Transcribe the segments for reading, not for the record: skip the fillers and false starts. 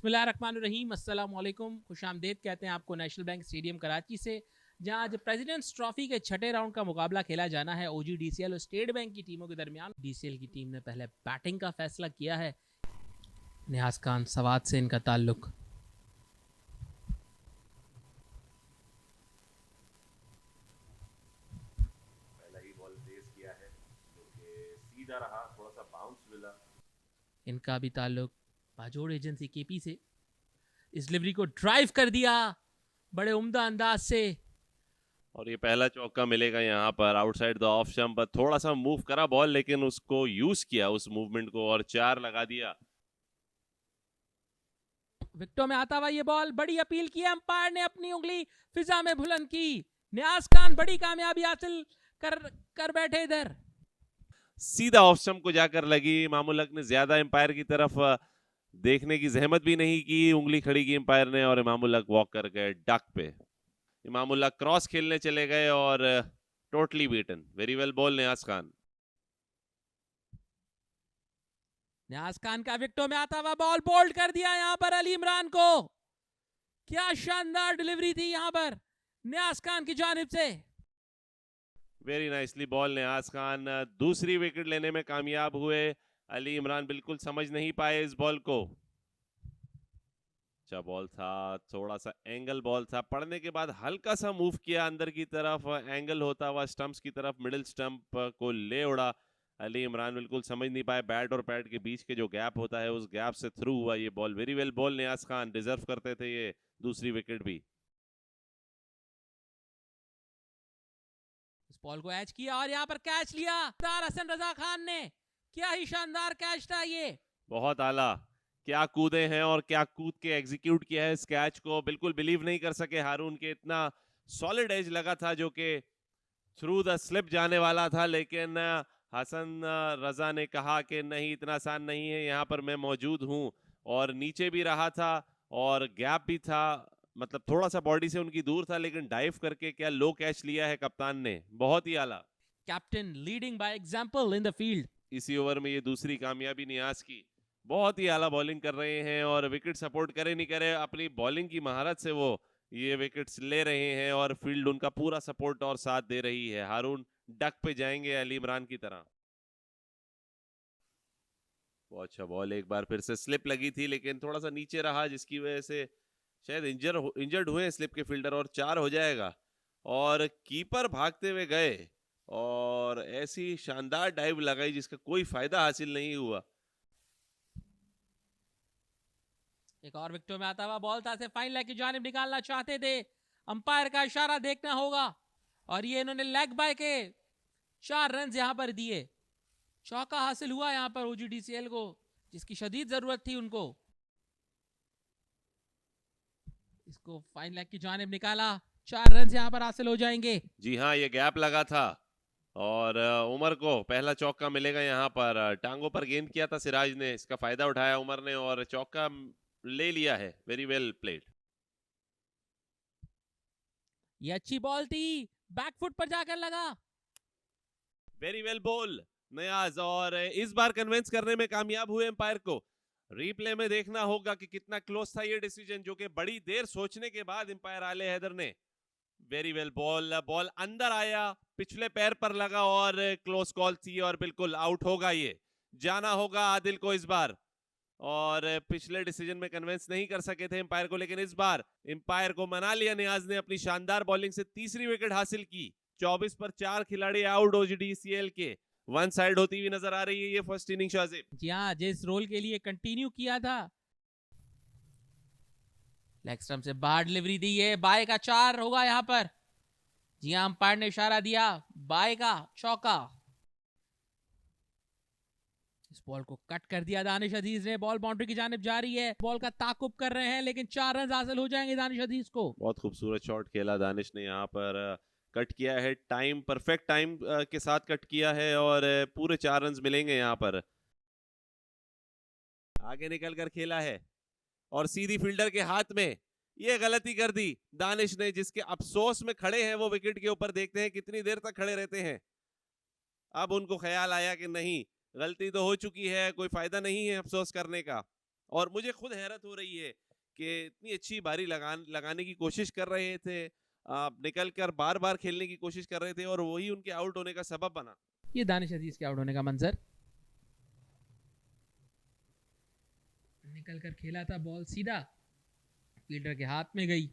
बिस्मिल्लाहिर्रहमानिर्रहीम, अस्सलाम वालेकुम, खुशामदीद कहते हैं आपको नेशनल बैंक स्टेडियम कराची से, जहां आज प्रेसिडेंट्स ट्रॉफी के छठे राउंड का मुकाबला खेला जाना है OGDCL और स्टेट बैंक की टीमों के दरमियान। DCL की टीम ने पहले बैटिंग का फैसला किया है। नियाज खान सवात से इनका ताल्लुक। पहला ही बॉल तेज किया है जो कि सीधा रहा, थोड़ा सा बाउंस मिला। इनका भी ताल्लुक बाजोड़ एजेंसी KP से। इस डिलीवरी को ड्राइव कर दिया बड़े उम्दा अंदाज से, और ये पहला चौका मिलेगा यहाँ पर आउटसाइड द ऑफ स्टंप पर। थोड़ा सा मूव करा बॉल, लेकिन उसको यूज किया उस मूवमेंट को और 4 लगा दिया। विकेटों में आता हुआ ये बॉल, बड़ी अपील की, अंपायर ने अपनी उंगली फिजा में बुलंद की। नियाज खान बड़ी कामयाबी हासिल कर बैठे इधर। सीधा ऑफ स्टंप को जाकर लगी। इमामुल हक ने ज्यादा एम्पायर की तरफ देखने की जहमत भी नहीं की, उंगली खड़ी की एम्पायर ने और इमामुल हक वॉक कर गए डक पे। इमामुल हक क्रॉस खेलने चले गए और totally beaten. Very well bowled Niaz Khan. Niaz Khan का विकेटों में आता हुआ बॉल बोल्ड कर दिया यहां पर अली इमरान को। क्या शानदार डिलीवरी थी यहां पर नियाज खान की जानिब से। Very nicely ball Niaz Khan दूसरी विकेट लेने में कामयाब हुए। अली इमरान बिल्कुल समझ नहीं पाए इस बॉल को। अच्छा बॉल था, थोड़ा सा एंगल बॉल था, पड़ने के बाद हल्का सा मूव किया अंदर की तरफ, एंगल होता हुआ स्टंप्स की तरफ मिडिल स्टंप को ले उड़ा। अली इमरान बिल्कुल समझ नहीं पाए, बैट और पैड के बीच के जो गैप होता है उस गैप से थ्रू हुआ ये ball. Very well bowled Niaz Khan, deserve करते थे ये दूसरी विकेट भी। इस बॉल को एच किया और यहां पर कैच लिया हसन रजा खान ने। क्या ही शानदार कैच था ये। बहुत आला, क्या कूदे हैं और क्या कूद के एग्जीक्यूट किया है इस कैच को। बिल्कुल बिलीव नहीं कर सके हारून के, इतना सॉलिड एज लगा था जो कि थ्रू द स्लिप जाने वाला था, लेकिन हसन रजा ने कहा कि नहीं इतना आसान नहीं है, यहाँ पर मैं मौजूद हूँ। और नीचे भी रहा था और गैप भी था, मतलब थोड़ा सा बॉडी से उनकी दूर था, लेकिन डाइव करके क्या लो कैच लिया है कप्तान ने। बहुत ही आला। Captain leading by example in the field. इसी ओवर में ये दूसरी कामयाबी नियाज की। बहुत ही आला बॉलिंग कर रहे हैं और विकेट सपोर्ट करे नहीं करे, अपनी बॉलिंग की महारत से वो ये विकेट्स ले रहे हैं और फील्ड उनका पूरा सपोर्ट और साथ दे रही है। हारून डक पे जाएंगे अली इमरान की तरह। बहुत अच्छा बॉल, एक बार फिर से स्लिप लगी थी लेकिन थोड़ा सा नीचे रहा, जिसकी वजह से शायद इंजर्ड हुए स्लिप के फील्डर, और 4 हो जाएगा। और कीपर भागते हुए गए और ऐसी शानदार डाइव लगाई जिसका कोई फायदा हासिल नहीं हुआ। एक और विकेटों में आता हुआ बॉल था, से फाइन लेग की जानिब निकालना चाहते थे, अंपायर का इशारा देखना होगा और ये इन्होंने लेग बाय के 4 रन यहां पर दिए। चौका हासिल हुआ यहां पर OGDCL को, जिसकी शदीद जरूरत थी उनको। इसको फाइन लेग की जानिब निकाला, 4 रन यहां पर हासिल हो जाएंगे। जी हाँ, ये गैप लगा था और उमर को पहला चौका मिलेगा यहाँ पर। टांगों पर गेंद किया था सिराज ने, इसका फायदा उठाया उमर ने और चौका ले लिया है। Very well played. ये अच्छी बॉल थी, बैकफुट पर जाकर लगा। वेरी वेल बॉल नियाज, और इस बार कन्विंस करने में कामयाब हुए एम्पायर को। रिप्ले में देखना होगा कि कितना क्लोज था ये डिसीजन, जो कि बड़ी देर सोचने के बाद एम्पायर आले हैदर ने। वेरी वेल बॉल, बॉल अंदर आया, पिछले पैर पर लगा और क्लोज कॉल थी और बिल्कुल आउट होगा ये। जाना होगा आदिल को इस बार, और पिछले डिसीजन में कन्विंस नहीं कर सके थे एम्पायर को, लेकिन इस बार एम्पायर को मना लिया नियाज ने। अपनी शानदार बॉलिंग से तीसरी विकेट हासिल की। 24 पर 4 खिलाड़ी आउट OGDCL के। 1 साइड होती हुई नजर आ रही है ये फर्स्ट इनिंग शाजिब। जी हाँ, जिस रोल के लिए कंटिन्यू किया था। लेग स्टंप से बाहर डिलीवरी दी है, बाय का 4 होगा यहां पर। जी हाँ, अंपायर ने इशारा दिया, बाय का चौका। इस बॉल को कट कर दिया दानिश अजीज ने, बॉल बाउंड्री की जानिब जा रही है। बॉल का ताकुब कर रहे हैं लेकिन 4 रन हासिल हो जाएंगे दानिश अजीज को। बहुत खूबसूरत शॉट खेला दानिश ने यहाँ पर, कट किया है टाइम, परफेक्ट टाइम के साथ कट किया है और पूरे 4 रन मिलेंगे यहाँ पर। आगे निकल कर खेला है और सीधी फील्डर के हाथ में ये गलती कर दी दानिश ने, जिसके अफसोस में खड़े हैं वो विकेट के ऊपर। देखते हैं कितनी देर तक खड़े रहते हैं। अब उनको ख्याल आया कि नहीं, गलती तो हो चुकी है, कोई फायदा नहीं है अफसोस करने का, और मुझे खुद हैरत हो रही है कि इतनी अच्छी बारी लगाने की कोशिश कर रहे थे, निकल कर बार बार खेलने की कोशिश कर रहे थे और वही उनके आउट होने का सबब बना। ये दानिश अजीज के आउट होने का मंजर, निकल कर खेला था बॉल सीधा फील्डर के हाथ में गई।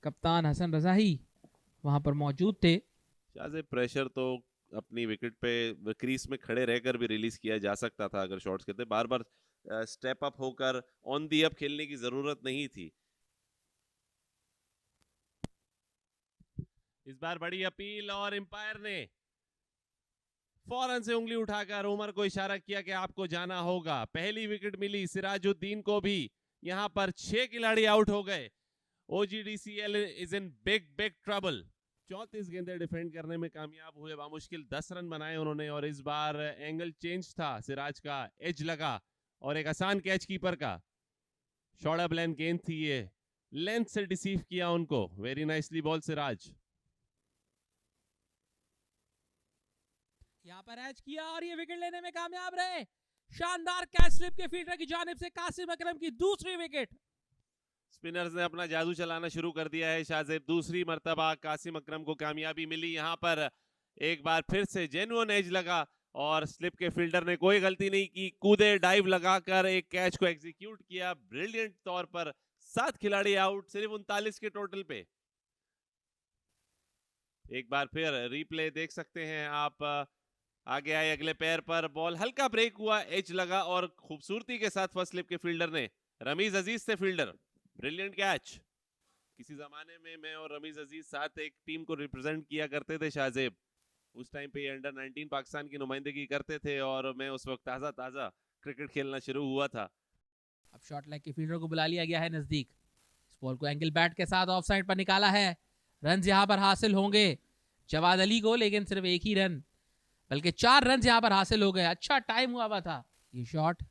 कप्तान हसन रजा ही वहां पर मौजूद थे। शाज़ेब प्रेशर तो अपनी विकेट पे क्रीज में खड़े रहकर भी रिलीज किया जा सकता था अगर शॉट्स करते, बार बार स्टेप अप होकर ऑन दी अप खेलने की जरूरत नहीं थी। इस बार बड़ी अपील और एम्पायर ने फौरन से उंगली उठाकर उमर को इशारा किया कि आपको जाना होगा। पहली विकेट मिली सिराजुद्दीन को भी, यहां पर 6 खिलाड़ी आउट हो गए। OGDCL is in big big trouble. 34 गेंदें डिफेंड करने में कामयाब हुए, बामुश्किल 10 रन बनाए उन्होंने और इस बार एंगल चेंज था, सिराज का एज लगा और एक आसान कैच कीपर का। शॉर्ट अप लेंथ गेंद थी ये, लेंथ से डिसीव किया उनको। Very nicely ball Siraj. यहाँ पर एज किया और ये विकेट लेने में कामयाब रहे। शानदार कैच स्लिप के फील्डर की जानिब से कासिम अकरम की दूसरी विकेट। स्पिनर्स ने अपना जादू चलाना शुरू कर दिया है। शाहजेब दूसरी मर्तबा कासिम अकरम को कामयाबी मिली। यहाँ पर एक बार फिर से जेन्युइन एज लगा और स्लिप के फील्डर ने कोई गलती नहीं की, कूदे डाइव लगाकर एक कैच को एग्जीक्यूट किया ब्रिलियंट तौर पर। 7 खिलाड़ी आउट सिर्फ 39 के टोटल पे। एक बार फिर रिप्ले देख सकते हैं आप। आगे आए अगले पैर पर, बॉल हल्का ब्रेक हुआ, एज लगा और खूबसूरती के साथ फर्स्ट स्लिप के फील्डर ने, रमीज अजीज थे फील्डर, ब्रिलियंट कैच। किसी जमाने में मैं और रमीज अजीज साथ एक टीम को रिप्रेजेंट किया करते थे शाहजेब। उस टाइम पे अंडर 19 पाकिस्तान की नुमाइंदगी करते थे और मैं उस वक्त ताज़ा क्रिकेट खेलना शुरू हुआ था। अब शॉर्ट लेग के फील्डर को बुला लिया गया है नजदीक। इस बॉल को एंगल बैट के साथ ऑफ साइड पर निकाला है। रन यहां पर हासिल होंगे जवाद अली को, लेकिन सिर्फ एक ही रन, बल्कि 4 रन यहां पर हासिल हो गए। अच्छा टाइम हुआ था ये शॉट।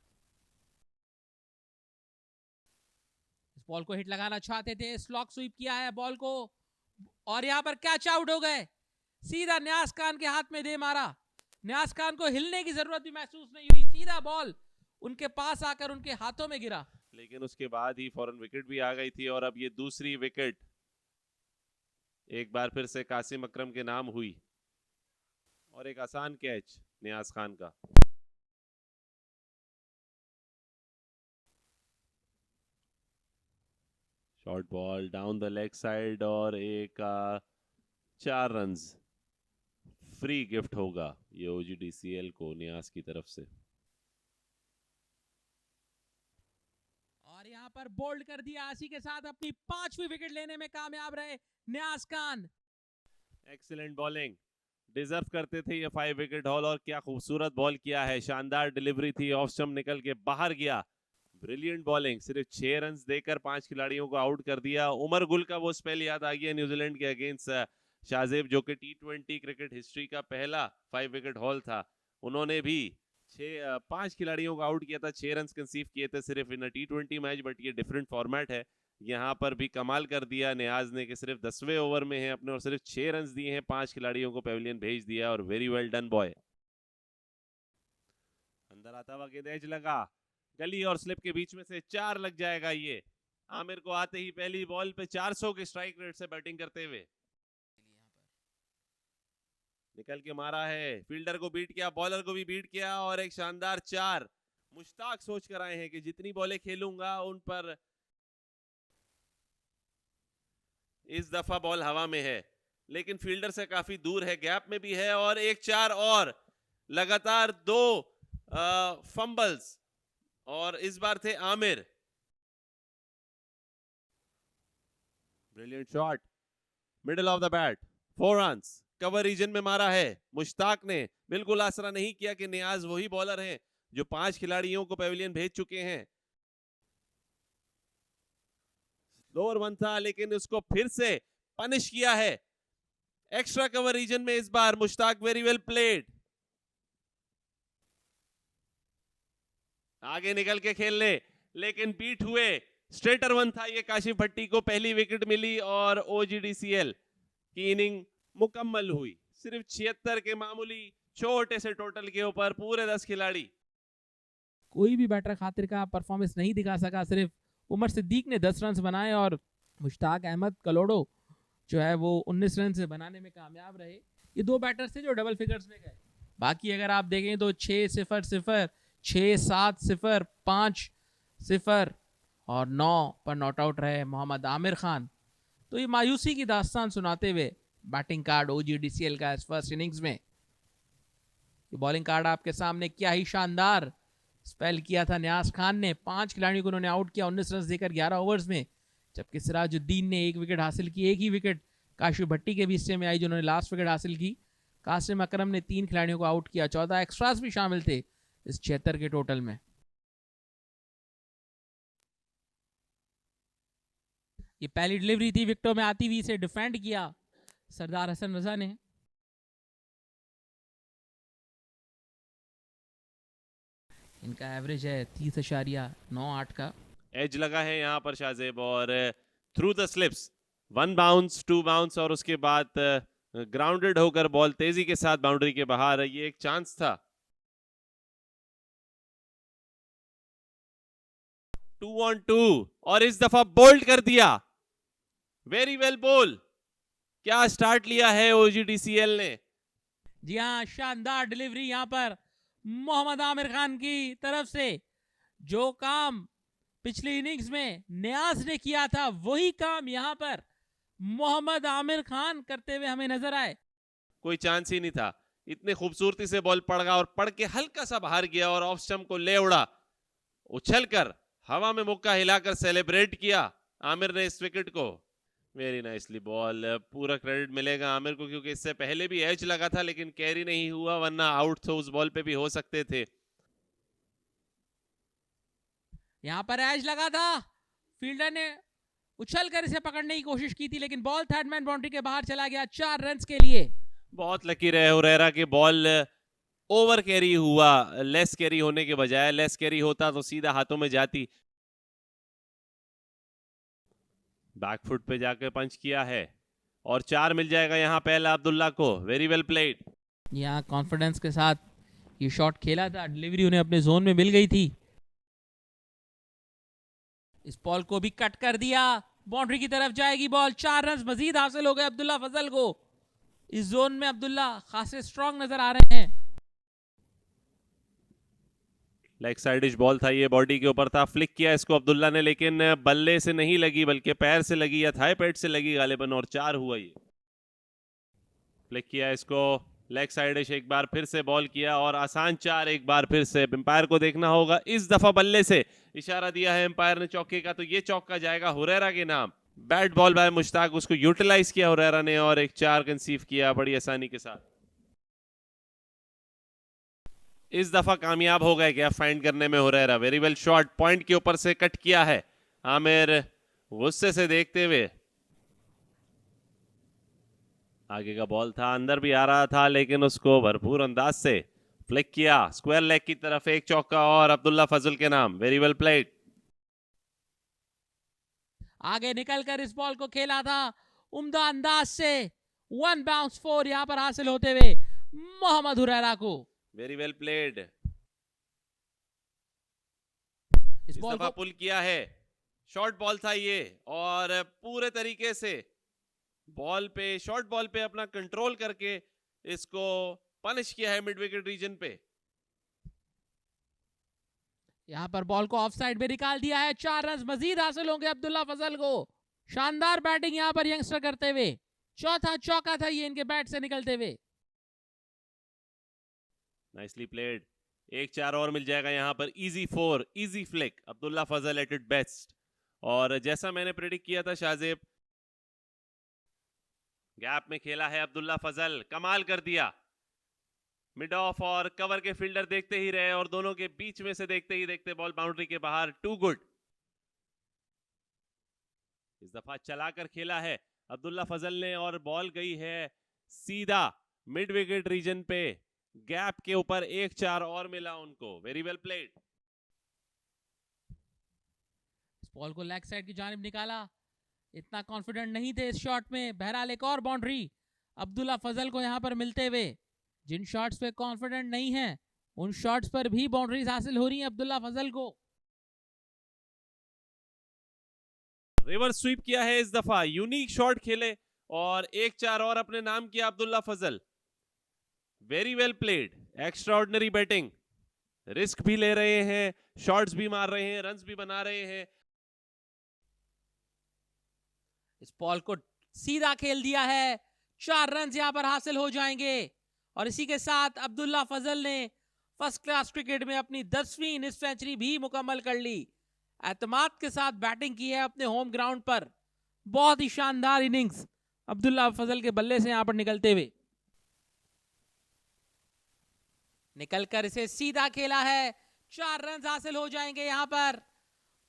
इस बॉल को हिट लगाना चाहते थे, स्लॉक स्वीप किया है बॉल को और यहां पर कैच आउट हो गए। सीधा न्यास खान के हाथ में दे मारा। न्यास खान को हिलने की जरूरत भी महसूस नहीं हुई, सीधा बॉल उनके पास आकर उनके हाथों में गिरा। लेकिन उसके बाद ही फौरन विकेट भी आ गई थी और अब ये दूसरी विकेट एक बार फिर से कासिम अकरम के नाम हुई और एक आसान कैच नियाज खान का। Short ball down the leg side और एक 4 रन्स फ्री गिफ्ट होगा ये OGDCL को नियाज की तरफ से। और यहाँ पर बोल्ड कर दिया आसी के साथ, अपनी 5वीं विकेट लेने में कामयाब रहे नियाज खान। एक्सीलेंट बॉलिंग, डिजर्व करते थे ये 5 विकेट हॉल और क्या खूबसूरत बॉल किया है। शानदार डिलीवरी थी, ऑफ स्टंप निकल के बाहर गया। ब्रिलियंट बॉलिंग, सिर्फ 6 रन देकर 5 खिलाड़ियों को आउट कर दिया। उमर गुल का वो स्पेल याद आ गया न्यूजीलैंड के अगेंस्ट शाहजेब, जो कि T20 क्रिकेट हिस्ट्री का पहला 5 विकेट हॉल था। उन्होंने भी 5 खिलाड़ियों को आउट किया था, 6 रन कंसीव किए थे सिर्फ इन T20 मैच, बट ये डिफरेंट फॉर्मेट है। यहाँ पर भी कमाल कर दिया नियाज ने कि सिर्फ 10वें ओवर में है अपने और सिर्फ 6 रन दिए हैं, 5 खिलाड़ियों को पेविलियन भेज दिया और वेरी वेल डन बॉय। अंदर आता हुआ गेंद एज लगा, गली और स्लिप के बीच में से 4 लग जाएगा ये। आमिर को आते ही पहली बॉल पे 400 के स्ट्राइक रेट से बैटिंग करते हुए निकल के मारा है, फील्डर को बीट किया, बॉलर को भी बीट किया और एक शानदार 4। मुश्ताक सोच कर आए हैं कि जितनी बॉलें खेलूंगा उन पर। इस दफा बॉल हवा में है लेकिन फील्डर से काफी दूर है, गैप में भी है और एक 4 और लगातार 2 फंबल्स और इस बार थे Aamir. Brilliant shot, middle of the bat, 4 runs, cover region में मारा है। मुश्ताक ने बिल्कुल आसरा नहीं किया कि नियाज वही बॉलर हैं जो 5 खिलाड़ियों को पेविलियन भेज चुके हैं। लोअर 1 था लेकिन उसको फिर से पनिश किया है एक्स्ट्रा कवर रीजन में इस बार मुश्ताक। वेरी वेल प्लेड, आगे निकल के खेल ले लेकिन बीट हुए। स्ट्रेटर 1 था ये, काशिफ भट्टी को पहली विकेट मिली और OGDCL की इनिंग मुकम्मल हुई। सिर्फ 76 के मामूली छोटे से टोटल के ऊपर पूरे 10 खिलाड़ी। कोई भी बैटर खातिर का परफॉर्मेंस नहीं दिखा सका। सिर्फ उमर सिद्दीक ने 10 रन बनाए और मुश्ताक अहमद कलोडो जो है वो 19 रन से बनाने में कामयाब रहे। ये 2 बैटर्स थे जो डबल फिगर्स में गए। बाकी अगर आप देखें तो 6-0-0, 6-7-0, 5-0 और 9 पर नॉट आउट रहे मोहम्मद आमिर खान। तो ये मायूसी की दास्तान सुनाते हुए बैटिंग कार्ड OGDCL का इस फर्स्ट इनिंग्स में। बॉलिंग कार्ड आपके सामने क्या ही शानदार स्पेल किया था नियाज खान ने। 5 खिलाड़ियों को उन्होंने आउट किया 19 रन देकर 11 ओवर्स में, जबकि सिराजुद्दीन ने 1 विकेट हासिल की। एक ही विकेट काशिफ भट्टी के भी हिस्से में आई जिन्होंने लास्ट विकेट हासिल की। कासिम अकरम ने 3 खिलाड़ियों को आउट किया। 14 एक्स्ट्रास भी शामिल थे इस 76 के टोटल में। ये पहली डिलीवरी थी विकेटों में आती हुई, इसे डिफेंड किया सरदार हसन रजा ने। इनका एवरेज है 30.98 का। एज लगा है यहाँ पर शाहजेब और through the slips 1 bounce 2 bounce और उसके बाद ग्राउंडेड होकर बॉल तेजी के साथ बाउंड्री के बाहर। ये एक चांस था। 2 on 2 और इस दफा बोल्ड कर दिया। वेरी वेल बोल। क्या स्टार्ट लिया है OGDCL ने। जी हाँ, शानदार डिलीवरी यहाँ पर मोहम्मद आमिर खान की तरफ से। जो काम पिछली इनिंग्स में नियाज ने किया था वही काम यहाँ पर मोहम्मद आमिर खान करते हुए हमें नजर आए। कोई चांस ही नहीं था। इतनी खूबसूरती से बॉल पड़ गया और पड़ के हल्का सा बाहर गया और ऑफ स्टंप को ले उड़ा। उछलकर हवा में मुक्का हिलाकर सेलिब्रेट किया आमिर ने इस विकेट को। Very nicely ball. पूरा क्रेडिट मिलेगा आमिर को क्योंकि इससे पहले भी एज लगा था लेकिन कैरी नहीं हुआ, वरना आउट तो उस बॉल पे भी हो सकते थे। यहां पर एज लगा था, फील्डर ने उछलकर इसे पकड़ने की कोशिश की थी लेकिन बॉल थर्ड मैन बाउंड्री के बाहर चला गया 4 रन के लिए। बहुत लकी रहे हुरैरा के बॉल ओवर कैरी हुआ, लेस कैरी होने के बजाय। लेस कैरी होता तो सीधा हाथों में जाती। बैकफुट पे जाकर पंच किया है और 4 मिल जाएगा यहाँ पहला अब्दुल्ला को। Very well played. यहाँ कॉन्फिडेंस के साथ ये शॉट खेला था, डिलीवरी उन्हें अपने जोन में मिल गई थी। इस बॉल को भी कट कर दिया, बाउंड्री की तरफ जाएगी बॉल। 4 रन मजीद हासिल हो गए अब्दुल्ला फजल को। इस जोन में अब्दुल्ला खासे स्ट्रांग नजर आ रहे हैं। लेग साइडिश बॉल था, ये बॉडी के ऊपर था। फ्लिक किया इसको अब्दुल्ला ने लेकिन बल्ले से नहीं लगी बल्कि पैर से लगी या थाई पैड से लगी गालिबन और 4 हुआ। ये फ्लिक किया इसको लेग साइडिश, एक बार फिर से बॉल किया और आसान 4 एक बार फिर से। एम्पायर को देखना होगा, इस दफा बल्ले से इशारा दिया है एम्पायर ने चौके का, तो ये चौका जाएगा हुरैरा के नाम। बैट बॉल बाय मुश्ताक, उसको यूटिलाइज किया हुरैरा ने और एक 4 कंसीव किया बड़ी आसानी के साथ। इस दफा कामयाब हो गए क्या फाइंड करने में Hurairah. Very well shot, point के ऊपर से कट किया है आमिर गुस्से से देखते हुए। आगे का बॉल था, अंदर भी आ रहा था लेकिन उसको भरपूर अंदाज से फ्लिक किया स्क्वायर लेग की तरफ। एक चौका और अब्दुल्ला फजल के नाम। Very well played. आगे निकलकर इस बॉल को खेला था उम्दा अंदाज से। 1 बाउंस 4 यहां पर हासिल होते हुए मोहम्मद हुरैरा को। Very well played. इस बॉल को पुल किया है, शॉर्ट बॉल था ये और पूरे तरीके से बॉल पे, शॉर्ट बॉल पे अपना कंट्रोल करके इसको पनिश किया है मिड विकेट रीजन पे। यहां पर बॉल को ऑफ साइड में निकाल दिया है। 4 रन मजीद हासिल होंगे अब्दुल्ला फजल को। शानदार बैटिंग यहां पर यंगस्टर करते हुए। चौथा चौका था ये इनके बैट से निकलते हुए। Nicely played. 1-4 और मिल जाएगा यहाँ पर। Easy 4, easy flick, Abdullah Fazal at it best. और जैसा मैंने प्रेडिक्ट किया था शाहजेब, गैप में खेला है अब्दुल्ला फजल, कमाल कर दिया। मिड ऑफ और कवर के फील्डर देखते ही रहे और दोनों के बीच में से देखते ही देखते बॉल बाउंड्री के बाहर। Too good. इस दफा चलाकर खेला है अब्दुल्ला फजल ने और बॉल गई है सीधा मिड विकेट रीजन पे। गैप के ऊपर 1-4 और मिला उनको। Very well played. इस बॉल को लेग साइड की जानिब निकाला, इतना कॉन्फिडेंट नहीं थे इस शॉट में। बहरहाल एक और बाउंड्री अब्दुल्ला फजल को यहां पर मिलते हुए। जिन शॉट्स पे कॉन्फिडेंट नहीं है उन शॉट्स पर भी बाउंड्रीज हासिल हो रही हैं अब्दुल्ला फजल को। रिवर्स स्वीप किया है इस दफा, यूनिक शॉट खेले और 1-4 और अपने नाम किया Abdullah Fazal. Very well played, extraordinary batting, risk भी ले रहे हैं, शॉट्स भी मार रहे हैं, रन्स भी बना रहे हैं। इस बॉल को सीधा खेल दिया है, 4 रन यहां पर हासिल हो जाएंगे और इसी के साथ अब्दुल्ला फजल ने फर्स्ट क्लास क्रिकेट में अपनी 10वीं निस्फ सेंचुरी भी मुकम्मल कर ली। एतमाद के साथ बैटिंग की है अपने होम ग्राउंड पर। बहुत ही शानदार इनिंग्स अब्दुल्ला फजल के बल्ले से यहां पर निकलते हुए। निकलकर इसे सीधा खेला है, 4 रन हासिल हो जाएंगे यहां पर।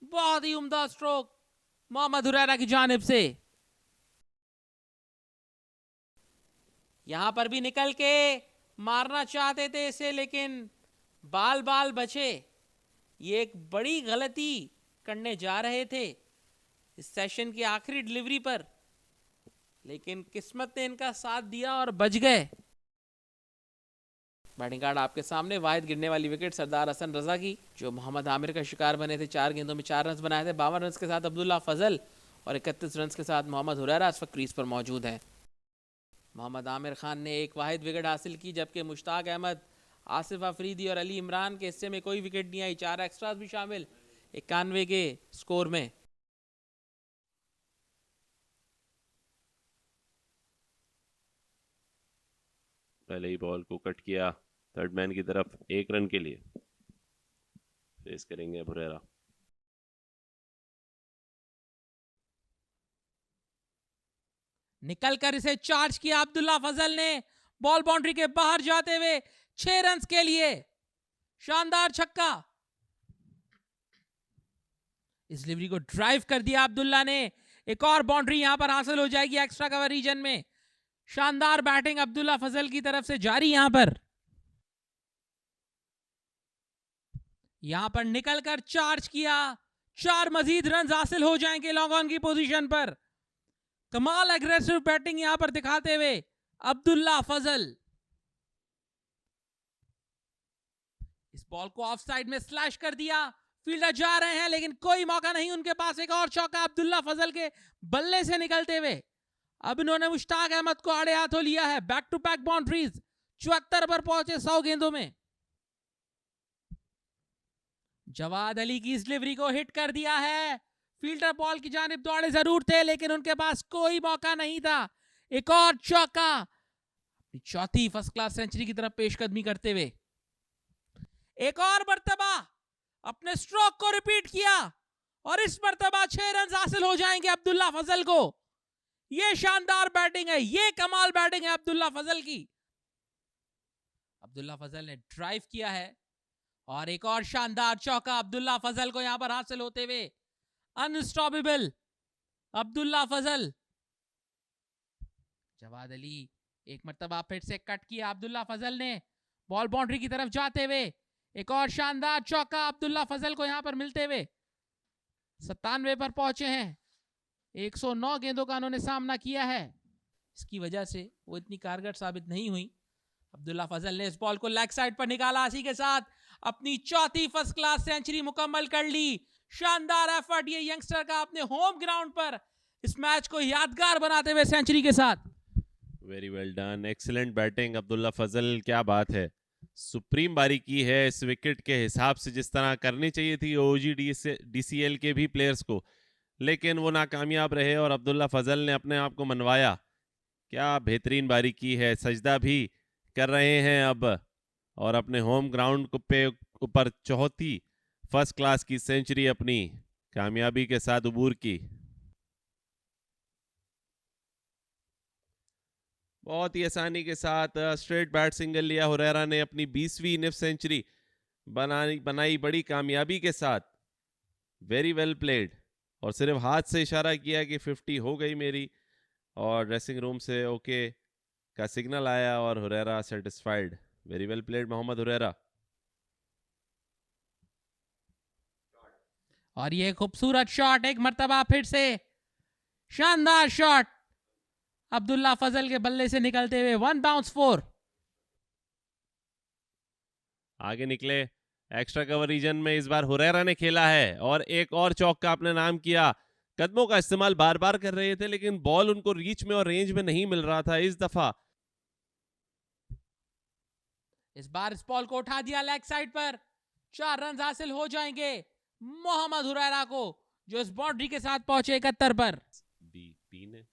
बहुत ही उम्दा स्ट्रोक मोहम्मद हुरैरा की जानिब से। यहां पर भी निकल के मारना चाहते थे इसे, लेकिन बाल बाल बचे। ये एक बड़ी गलती करने जा रहे थे इस सेशन की आखिरी डिलीवरी पर, लेकिन किस्मत ने इनका साथ दिया और बच गए। बैटिंग कार्ड आपके सामने, वाहिद गिरने वाली विकेट सरदार हसन रजा की, जो मोहम्मद आमिर का शिकार बने थे। 4 गेंदों में 4 रन बनाए थे। 52 रन के साथ अब्दुल्ला फजल और 31 रन के साथ मोहम्मद हुरैरा इस वक्त क्रीज पर मौजूद हैं। मोहम्मद आमिर खान ने एक वाहिद विकेट हासिल की, जबकि मुश्ताक अहमद, आसिफ अफरीदी और अली इमरान के हिस्से में कोई विकेट नहीं आई। 4 एक्स्ट्रास भी शामिल 91 के स्कोर में। पहले ही बॉल को कट किया थर्ड मैन की तरफ 1 रन के लिए। फेस करेंगे हुरैरा। निकलकर इसे चार्ज किया अब्दुल्ला फजल ने, बॉल बाउंड्री के बाहर जाते हुए 6 रन के लिए। शानदार छक्का। इस डिलीवरी को ड्राइव कर दिया अब्दुल्ला ने। एक और बाउंड्री यहां पर हासिल हो जाएगी एक्स्ट्रा कवर रीजन में। शानदार बैटिंग अब्दुल्ला फजल की तरफ से जारी यहां पर। यहां पर निकलकर चार्ज किया, 4 मजीद रन हासिल हो जाएंगे लॉन्ग ऑन की पोजीशन पर। कमाल एग्रेसिव बैटिंग यहां पर दिखाते हुए अब्दुल्ला फजल। इस बॉल को ऑफ साइड में स्लैश कर दिया। फील्डर जा रहे हैं लेकिन कोई मौका नहीं उनके पास। एक और चौका अब्दुल्ला फजल के बल्ले से निकलते हुए। अब इन्होंने मुश्ताक अहमद को आड़े हाथों लिया है। बैक टू बैक बाउंड्रीज, 74 पर पहुंचे 100 गेंदों में। जवाद अली की इस डिलीवरी को हिट कर दिया है। फील्डर बॉल की जानिब दौड़े जरूर थे, लेकिन उनके पास कोई मौका नहीं था। एक और चौका, चौथी फर्स्ट क्लास सेंचुरी की तरफ पेशकदमी करते हुए। एक और मर्तबा अपने स्ट्रोक को रिपीट किया और इस मर्तबा 6 रन हासिल हो जाएंगे अब्दुल्ला फजल को। यह शानदार बैटिंग है, यह कमाल बैटिंग है अब्दुल्ला फजल की। अब्दुल्ला फजल ने ड्राइव किया है और एक और शानदार चौका अब्दुल्ला फजल को यहां पर हासिल होते हुए। अनस्टॉपेबल अब्दुल्ला फजल। जवाद अली एक मर्तबा फिर से कट किया अब्दुल्ला फजल ने, बॉल बाउंड्री की तरफ जाते हुए। एक और शानदार चौका अब्दुल्ला फजल को यहां पर मिलते हुए। 97 पर पहुंचे हैं। 109 गेंदों का उन्होंने सामना किया है, इसकी वजह से वो इतनी कारगर साबित नहीं हुई। अब्दुल्ला फजल ने इस बॉल को लेग साइड पर निकाला, इसी के साथ अपनी चौथी फर्स्ट क्लास सेंचुरी मुकम्मल कर ली। शानदार एफर्ट ये यंगस्टर का अपने होम ग्राउंड पर इस मैच को यादगार बनाते हुए सेंचुरी के साथ। Very well done, excellent batting Abdullah Fazal, क्या बात है। सुप्रीम बारीकी है इस विकेट के हिसाब से, जिस तरह करनी चाहिए थी ओजी डीसीएल के भी प्लेयर्स को, लेकिन वो नाकामयाब रहे और अब्दुल्ला फजल ने अपने आप को मनवाया। क्या बेहतरीन बारीकी है, सजदा भी कर रहे हैं अब और अपने होम ग्राउंड पे ऊपर चौथी फर्स्ट क्लास की सेंचुरी अपनी कामयाबी के साथ उबूर की। बहुत ही आसानी के साथ स्ट्रेट बैट सिंगल लिया हुरैरा ने, अपनी 20वीं निफ सेंचुरी बनाई बड़ी कामयाबी के साथ। वेरी वेल प्लेड, और सिर्फ हाथ से इशारा किया कि 50 हो गई मेरी, और ड्रेसिंग रूम से ओके का सिग्नल आया और Hurairah satisfied. Very well played Mohammad Hurairah. और ये खूबसूरत शॉट एक मर्तबा फिर से, शानदार शॉट अब्दुल्ला फजल के बल्ले से निकलते हुए। 1 बाउंस 4। आगे निकले एक्स्ट्रा कवर रीजन में। इस बार हुरैरा ने खेला है और एक और चौक का अपने नाम किया। कदमों का इस्तेमाल बार बार कर रहे थे लेकिन बॉल उनको रीच में और रेंज में नहीं मिल रहा था इस दफा। इस बार इस बॉल को उठा दिया लेग साइड पर, 4 रन हासिल हो जाएंगे मोहम्मद हुरैरा को, जो इस बाउंड्री के साथ पहुंचे 71 पर। डी ने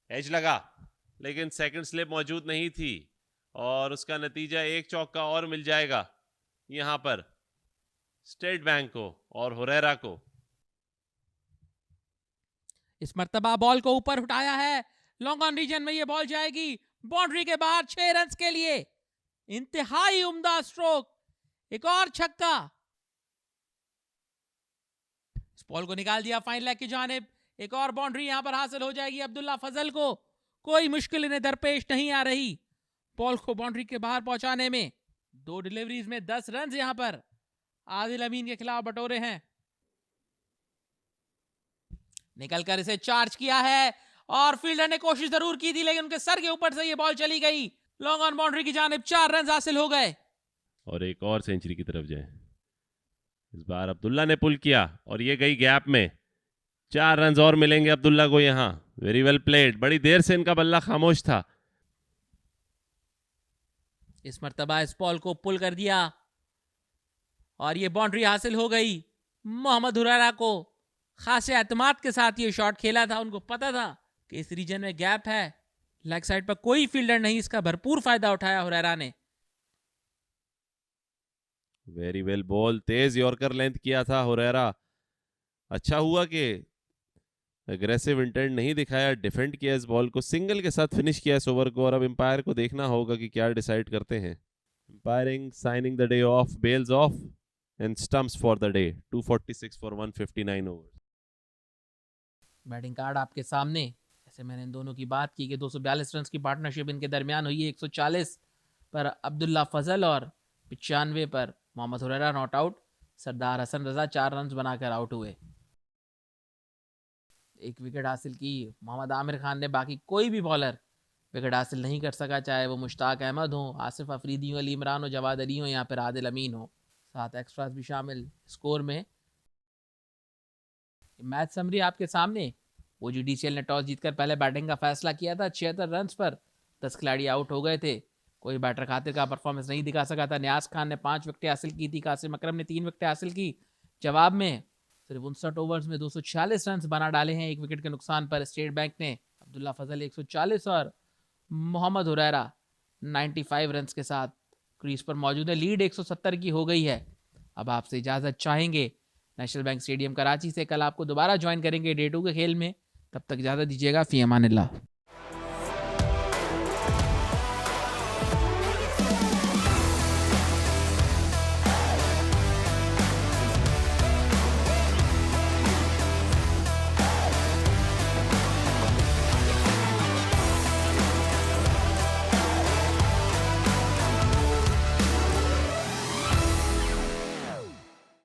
एज लगा लेकिन सेकंड स्लिप मौजूद नहीं थी और उसका नतीजा एक चौका और मिल जाएगा यहां पर स्टेट बैंक को और हुरैरा को। इस मर्तबा बॉल को ऊपर उठाया है, लॉन्ग ऑन रीजन में ये बॉल जाएगी बाउंड्री के बाहर 6 रन के लिए। इंतहाई उम्दा स्ट्रोक, एक और छक्का। इस बॉल को निकाल दिया फाइन लेग की जानिब, एक और बाउंड्री यहां पर हासिल हो जाएगी अब्दुल्ला फजल को। कोई मुश्किल इन्हें दरपेश नहीं आ रही बॉल को बाउंड्री के बाहर पहुंचाने में। 2 डिलीवरीज में 10 रन यहां पर आदिल अमीन के खिलाफ बटोरे हैं। निकलकर इसे चार्ज किया है और फील्डर ने कोशिश जरूर की थी लेकिन उनके सर के ऊपर से ये बॉल चली गई। लॉन्ग ऑन बाउंड्री की जानिब 4 रन हासिल हो गए और एक और सेंचुरी की तरफ जाए। इस बार अब्दुल्ला ने पुल किया और ये गई गैप में। 4 रन और मिलेंगे अब्दुल्ला को यहां। Very well played. बड़ी देर से इनका बल्ला खामोश था। इस मर्तबा इस बॉल को पुल कर दिया और ये बाउंड्री हासिल हो गई मोहम्मद हुरैरा को। खासे एतमाद के साथ ये शॉट खेला था, उनको पता था कि इस रीजन में गैप है, लेग साइड पर कोई फील्डर नहीं, इसका भरपूर फायदा उठाया हुरैरा ने। वेरी वेल बॉल, तेज यॉर्कर लेंथ किया था हुरैरा। अच्छा हुआ कि एग्रेसिव इंटेंट नहीं दिखाया, डिफेंड किया इस बॉल को, सिंगल के साथ फिनिश किया इस ओवर को। और अब एम्पायर को देखना होगा कि क्या डिसाइड करते हैं। Umpiring signing the day off, bells off and stumps for the day. 246 for 159 over. Batting card आपके सामने। जैसे मैंने इन दोनों की बात की कि 242 रन की पार्टनरशिप इनके दरमियान हुई है। 140 पर अब्दुल्ला फजल और 95 पर Mohammad Hurairah not out. Sardar Hassan Raza 4 run बनाकर आउट हुए। 1 विकेट हासिल की मोहम्मद आमिर खान ने, बाकी कोई भी बॉलर विकेट हासिल नहीं कर सका, चाहे वो मुश्ताक अहमद हो, आसिफ अफरीदी हो, अली इमरान हो, जवाद अली हो या फिर आदिल अमीन हो। 7 एक्स्ट्रास भी शामिल स्कोर में। मैच समरी आपके सामने। ओजीडीसीएल ने टॉस जीतकर पहले बैटिंग का फैसला किया था। 76 रन पर 10 खिलाड़ी आउट हो गए थे। कोई बैटर खातिर का परफॉर्मेंस नहीं दिखा सका था। न्याज खान ने 5 विकेटें हासिल की थी, कासिम अकरम ने 3 विकेटें हासिल की। जवाब में सिर्फ 59 ओवर्स में 246 रन बना डाले हैं 1 विकेट के नुकसान पर स्टेट बैंक ने। अब्दुल्ला फजल 140 और मोहम्मद हुरैरा 95 रन के साथ क्रीज पर मौजूद है। लीड 170 की हो गई है। अब आपसे इजाजत चाहेंगे नेशनल बैंक स्टेडियम कराची से। कल आपको दोबारा ज्वाइन करेंगे डे 2 के खेल में। तब तक इजाजत दीजिएगा। फी अमानिल्लाह।